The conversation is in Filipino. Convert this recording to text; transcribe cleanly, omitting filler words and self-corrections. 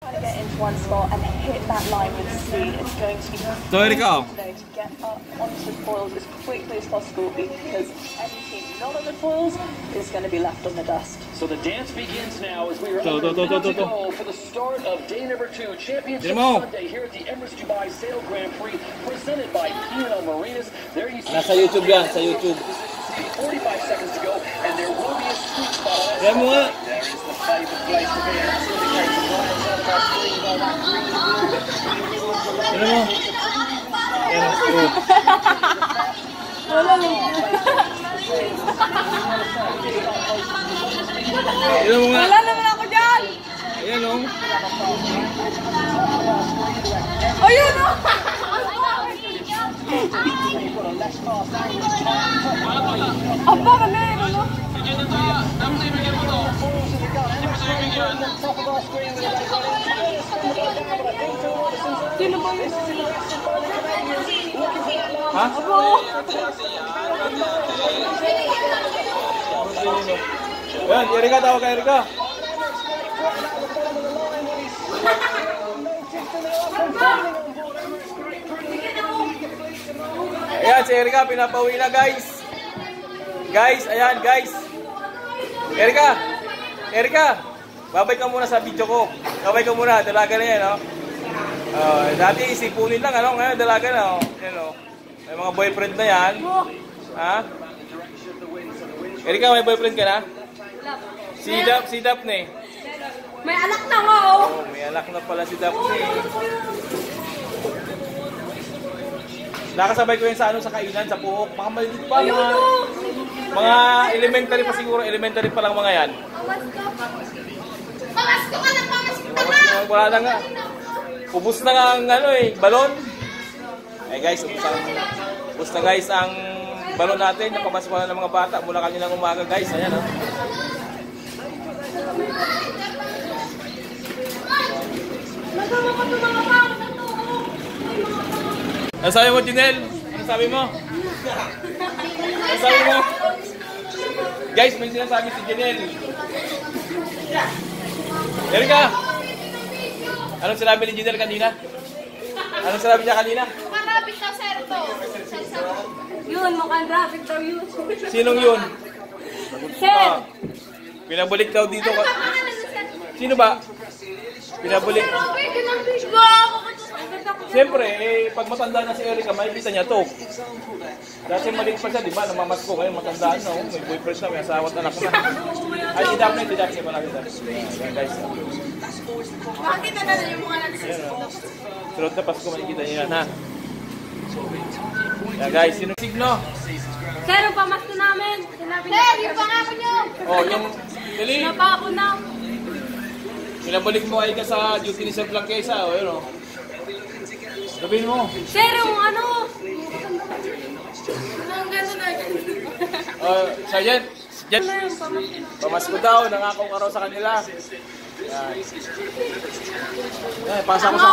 To get into one spot and hit that line with speed. It's going to be today to get up onto the foils as quickly as possible because any team not on the foils is going to be left on the dust. So the dance begins now as we are under a minute to go for the start of day number 2, Championship Sunday here at the Emirates Dubai Sail Grand Prix presented by P&L Marinas. There you see. Nasa YouTube yan, sa YouTube. 45 seconds to go and there will be a sweet spot. Yan mo nga. There is the favorite place to be. Absolutely great. The Lions out of our screen by that green and blue. Yan mo. Yan mo. Yan mo nga. Wala naman ako dyan! Ayan o. Ayun o! Apa ka na yun, ano? Sino ba yun? Ha? Abo! Yan, Erika, tawag ka Erika. Ayan, si Erika, pinapauwi na guys. Guys, ayan guys. Erika, babay ka muna sa video ko. Babay ka muna, dalaga na yan, no? Dati isipunin lang, ano? Ngayon, dalaga na, oh. Yan, oh. May mga boyfriend na yan. Ha? Erika, may boyfriend ka na? Si Daphne. May anak na nga, oh! Oh, may anak na pala si Daphne. Nakasabay ko yun sa kainan, sa puhok. Mga maliit pa, mga elementary pa siguro. Elementary pa lang mga yan. Pamasko ka na, pamasko ka na! Wala na nga. Ubus na nga ang balon. Eh guys, ubus na guys ang balon natin. Napabas pa ng mga bata mula kanilang umaga guys. Ayan o. Ano sabi mo, Jinel? Ano sabi mo? Ano sabi mo? Guys, may sinasabi si Jinel. Erika! Anong sinabi ni Jinel kanina? Anong sinabi niya kanina? Mukhang rabbit daw, sir, to. Yun, mukhang rabbit daw yun. Sinong yun? Sir! Pinabalik daw dito. Sino ba? Pinabalik. Siyempre, pag matanda na si Erika, makikita niya to. Dati maliit pa siya, di ba? Namamasko ngayon, matandaan na. May boyfriend na, may asawa at anak na. Ay, si Daphne mo nakita. Ayan, guys. Makakita na yung mga nagsasya. Sunod na Pasko, makikita niyo yan, ha? Ayan, guys. Sino signo? Sir, yung pamasko namin. Sir, yung pangako nyo. Oh, yung... Dali. Napako na. Pinabalik mo ay ka sa duty ni Sir Blanquesa, o yun, o. Sabihin mo. Sir, yung ano? Anong gano'n na? Sergeant. Pamasko daw, nangako ka raw sa kanila. Yan. Pasa ko sa